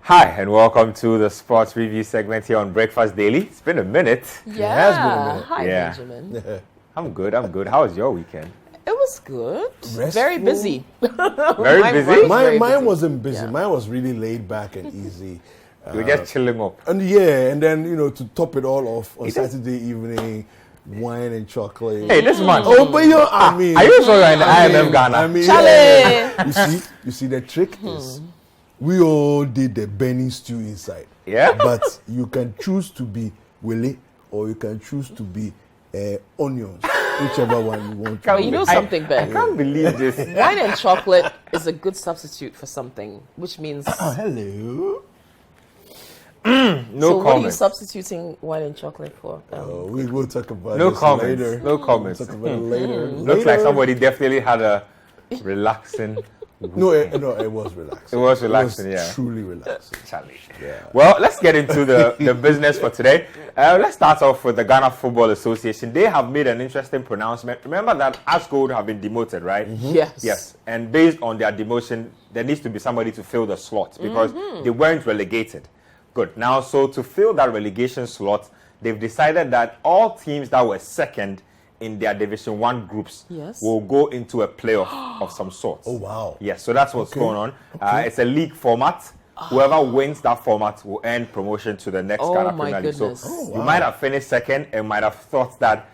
Hi, and welcome to the sports review segment here on Breakfast Daily. It's been a minute. Yeah. It has been a minute. Hi, Yeah. Benjamin. I'm good. How was your weekend? It was good. Restful. Very busy. Very busy? Mine wasn't busy. Yeah. Mine was really laid back and easy. You were just chilling up. And then to top it all off on Saturday evening, wine and chocolate. Hey, this man. Oh, but I mean, Are you sure you're in the IMF Ghana? I mean, Charlie! you see, the trick is we all did the burning stew inside. Yeah? But you can choose to be willy or you can choose to be onions, whichever one you want. But you know something, I Ben? can't believe this. Wine and chocolate is a good substitute for something, which means... Oh, hello. No so what are you comments. substituting wine and chocolate for? We will talk about No this comments. later. No comments. We'll talk about it later. Looks like somebody definitely had a relaxing No, it was relaxing. It was relaxing, yeah. Truly relaxing. Charlie. Yeah. Well, let's get into the business for today. Let's start off with the Ghana Football Association. They have made an interesting pronouncement. Remember that Ashgold have been demoted, right? Yes. Yes. And based on their demotion, there needs to be somebody to fill the slot because they weren't relegated. Good. Now, so to fill that relegation slot, they've decided that all teams that were second in their Division 1 groups will go into a playoff of some sort. Oh, wow. Yes, so that's what's going on. It's a league format. Whoever wins that format will earn promotion to the next Ghana Premier League. So you might have finished second and might have thought that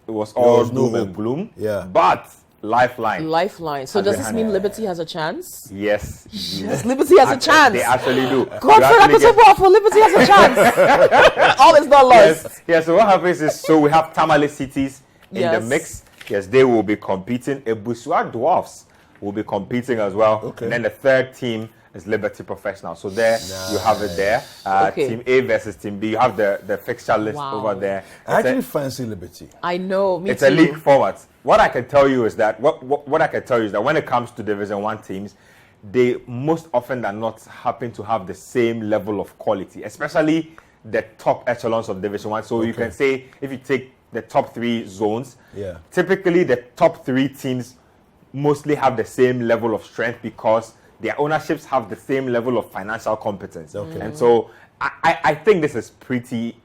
it was all doom and gloom. Yeah. But Lifeline. So does this mean Liberty has a chance? Yes. Yes, Liberty has a chance. They actually do. God for Liberty has a chance. All is not lost. Yes, so what happens is, so we have Tamale Cities in the mix. Yes, they will be competing. Ebusua Dwarfs will be competing as well. Okay. And then the third team is Liberty Professional. So there you have it there. Team A versus Team B. You have the fixture list over there. I actually fancy Liberty. I know, me it's too. a league format. What I can tell you is that when it comes to Division 1 teams, they most often than not happen to have the same level of quality, especially the top echelons of Division 1. So you can say, if you take the top 3 zones, typically the top 3 teams mostly have the same level of strength because their ownerships have the same level of financial competence. And so I think this is pretty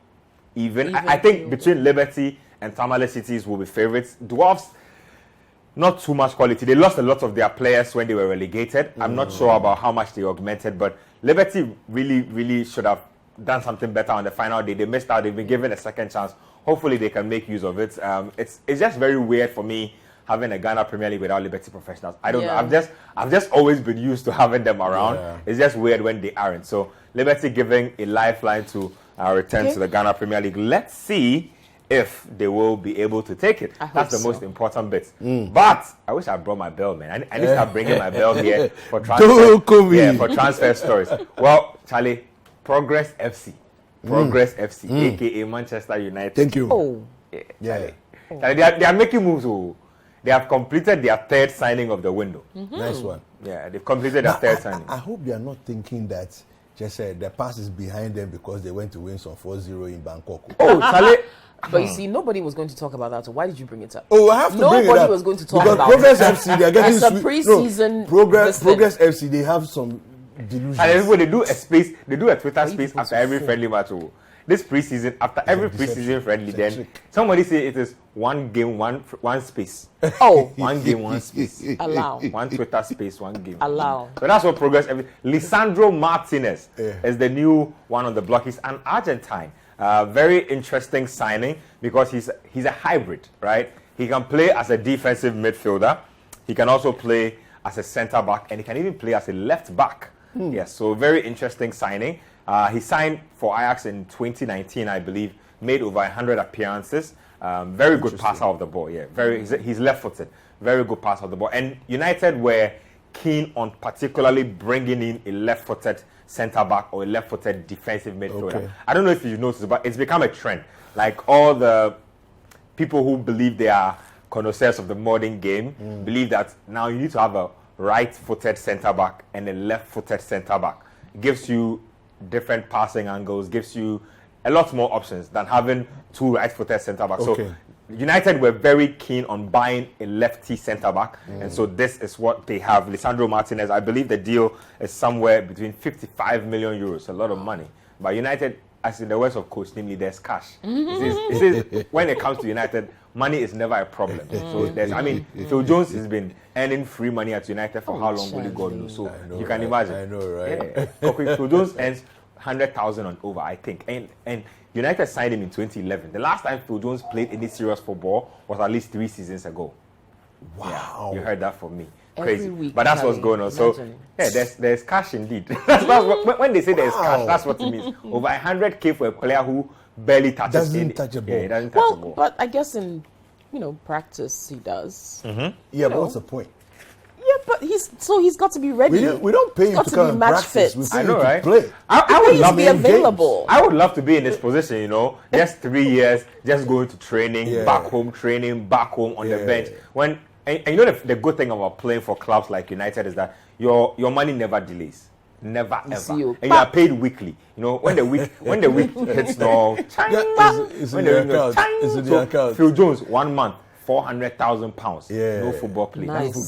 even. I think between Liberty and Tamale Cities will be favorites. Dwarfs, not too much quality. They lost a lot of their players when they were relegated. I'm not sure about how much they augmented, but Liberty really should have done something better on the final day. They missed out. They've been given a second chance. Hopefully they can make use of it. It's just very weird for me having a Ghana Premier League without Liberty Professionals. I don't know. I've just always been used to having them around. It's just weird when they aren't. So Liberty giving a lifeline to return to the Ghana Premier League. Let's see if they will be able to take it. That's the most important bit. But I wish I brought my bell, man. I need to start bringing my bell here for transfer. Yeah, for transfer stories. Well, Charlie, Progress FC. Progress FC, aka Manchester United. Thank you. Oh. Yeah. Charlie, they are making moves. They have completed their third signing of the window. Nice one. Yeah, they've completed their third signing. I hope they are not thinking that just the past is behind them because they went to win some 4-0 in Bangkok. Oh, Charlie. But you see, nobody was going to talk about that. So why did you bring it up? Oh, I have to bring it up. Nobody was going to talk because about Progress it. FC, they are getting It's a pre-season. Progress FC, they have some delusions. And they do a Twitter space after every friendly match. This preseason, after every preseason friendly, then somebody say it is one game, one space. Oh, one game, one space. Allow. One Twitter space, one game. Allow. So that's what Progress. Lisandro Martinez is the new one on the block. He's an Argentine. Very interesting signing because he's a hybrid, right? He can play as a defensive midfielder. He can also play as a centre back, and he can even play as a left back. Yes, so very interesting signing. He signed for Ajax in 2019, I believe. Made over 100 appearances. Very good passer of the ball. Yeah, he's left-footed. Very good passer of the ball. And United were keen on particularly bringing in a left-footed centre back or a left-footed defensive midfielder. I don't know if you've noticed, but it's become a trend. Like all the people who believe they are connoisseurs of the modern game believe that now you need to have a right-footed centre back and a left-footed centre back. It gives you different passing angles, gives you a lot more options than having two right-footed centre backs. So United were very keen on buying a lefty centre-back, and so this is what they have. Lisandro Martinez, I believe the deal is somewhere between 55 million euros, a lot of money. But United, as in the words of Coach Nimley, there's cash. He says when it comes to United, money is never a problem. So Phil Jones has been earning free money at United for how long, really God knows. So you can imagine. I know, right? Yeah. Okay, Phil Jones earns 100,000 and over, I think. And United signed him in 2011. The last time Phil Jones played any serious football was at least 3 seasons ago. Wow. Yeah, you heard that from me. Every Crazy. week, But that's what's going on. So, there's cash indeed. When they say there's cash, that's what it means. Over 100K for a player who barely touches Doesn't touch a ball. Yeah, he doesn't touch a ball. But I guess in practice he does. Yeah, but what's the point? Yeah, but he's got to be ready. We don't pay He's him got to to come be and match practice. fit. We pay I him know, to right? play. I would He love needs to be available. I would love to be in this position, just 3 years, just going to training, Yeah. back home on the Yeah. bench. And the good thing about playing for clubs like United is that your money never delays. Never ever. see you. And you are paid weekly. When the week hits now, It's in the account. It's in the account. Phil Jones, 1 month, £400,000. Yeah. No football play. Nice.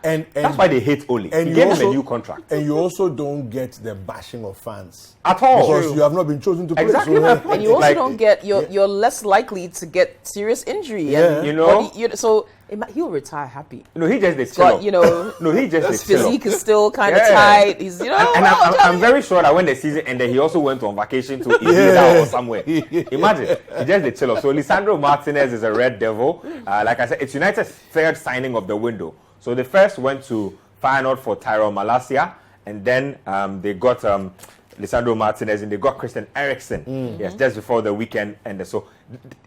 That's why they hate Ole. And He you gave him also- a new contract. And you also don't get the bashing of fans. At all. Because you have not been chosen to play. Exactly So, my point. And you also Like- don't get you're less likely to get serious injury. Yeah. And so he'll retire happy. He just the chill. Got No, he just his the chill. physique is still kind of Yeah. tight. He's And I'm very sure that when the season ended, he also went on vacation to Ibiza or somewhere. Imagine, he just the chill. So Lisandro Martinez is a Red Devil. Like I said, it's United's third signing of the window. So the first went to Feyenoord for Tyrone Malacia, and then they got Lisandro Martinez, and they got Christian Eriksen. Yes, just before the weekend ended. So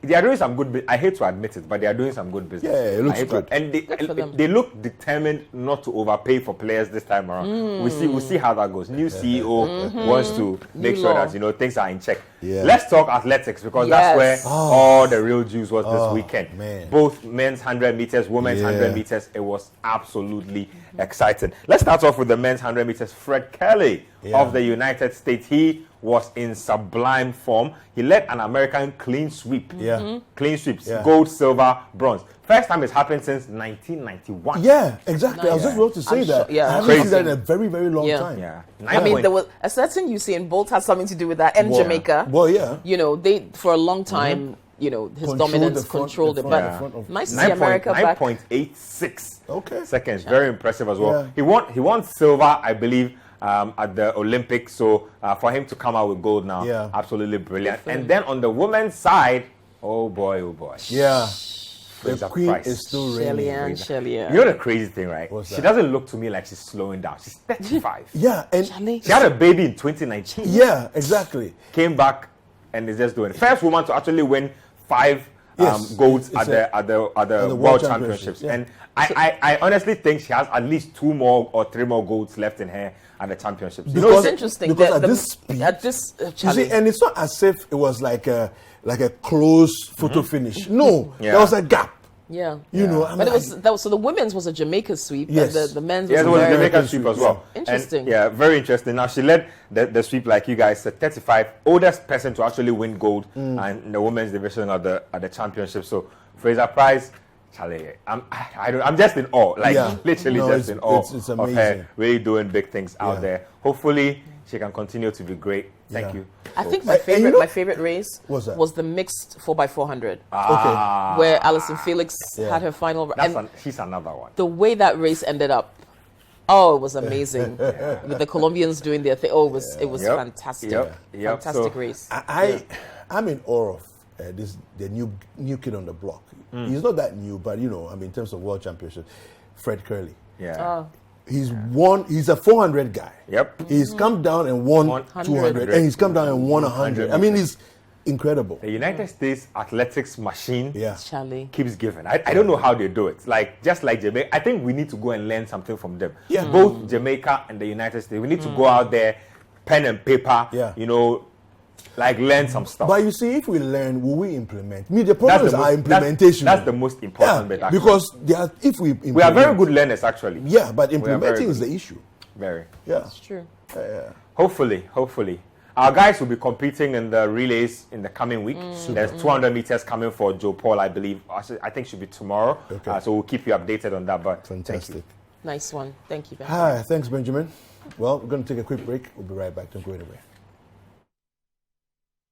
they are doing some good. I hate to admit it, but they are doing some good business. Yeah, it looks I hate good. and Good for them. they look determined not to overpay for players this time around. We'll see how that goes. New CEO wants to make sure law. that things are in check. Yeah. Let's talk athletics, because Yes. that's where all the real juice was this weekend. Man. Both men's 100 meters, women's 100 meters. It was absolutely exciting. Let's start off with the men's 100 meters. Fred Kerley of the United States. He was in sublime form. He led an American clean sweep. Yeah. Clean sweeps. Yeah. Gold, silver, bronze. First time it's happened since 1991. Yeah, exactly. I was just about to say I'm that. sure- yeah. I haven't Crazy. seen that in a very, very long Yeah. time. Yeah. I mean, there was a certain Usain Bolt has something to do with that, and Well, Jamaica. well, yeah. They for a long time, his Controlled dominance the front- controlled the it. front- But the front of- nice to see America back. 9.86 Okay. seconds. Very impressive as well. Yeah. He won silver, I believe, at the Olympics. So for him to come out with gold now, Yeah. absolutely brilliant. And then on the women's side, oh boy. Yeah. The queen Fraser-Pryce. is still reigning. Shelley. You know the crazy thing, right? What's She that? doesn't look to me like she's slowing down. She's 35. Yeah, and Shelley. She had a baby in 2019. yeah, exactly. Came back and is just doing it. First woman to actually win 5 Yes. golds It's at the World World Championships, Championships. yeah. And I honestly think she has at least 2 more or 3 more golds left in her at the championships. Because- It's interesting. because that at this speed- at this You Charlie, see, and it's not as if it was like a close photo finish. No, Yeah. there was a gap. yeah. You know, I'm But like, so the women's was a Jamaica sweep, Yes. and the men's Yes, it was was a very Jamaican sweep as well. And, Interesting. yeah, very interesting. Now, she led the sweep, like you guys said, 35, oldest person to actually win gold in the women's division at the championship. So, Fraser-Pryce, Charlie, I'm just in awe. Like, Yeah. literally No, just in awe it's of amazing. her really doing big things out Yeah. there. Hopefully, she can continue to be great. Thank Yeah. you. I think And you know- my favorite race What's that? was the mixed 4x400, okay. where Alison Felix Yeah. had her final. She's another one. The way that race ended up, it was amazing. With the Colombians doing their thing, it was Yep. fantastic. Yep. Fantastic So- race. I'm in awe of the new kid on the block. He's not that new, but in terms of world championship, Fred Kerley. Yeah. He's won. He's a 400 guy. Yep. He's come down and won 100. 200, and he's come down and won 100. I mean, he's incredible. The United States athletics machine Yeah. Charlie. keeps giving. I don't know how they do it. Just like Jamaica, I think we need to go and learn something from them. Yeah. Both Jamaica and the United States. We need to go out there, pen and paper. Yeah. Learn some stuff. But you see, if we learn, will we implement? The problem is our most- implementation. That's the most important bit. Actually. because if we we are very good learners, actually. Yeah, but very implementing good. is the issue. Very. Yeah. It's true. Hopefully. Our guys will be competing in the relays in the coming week. There's 200 meters coming for Joe Paul, I believe. I think should be tomorrow. Okay. So we'll keep you updated on that. But Fantastic. Nice one. Thank you, Ben. Hi, thanks, Benjamin. Well, we're going to take a quick break. We'll be right back. Don't go anywhere.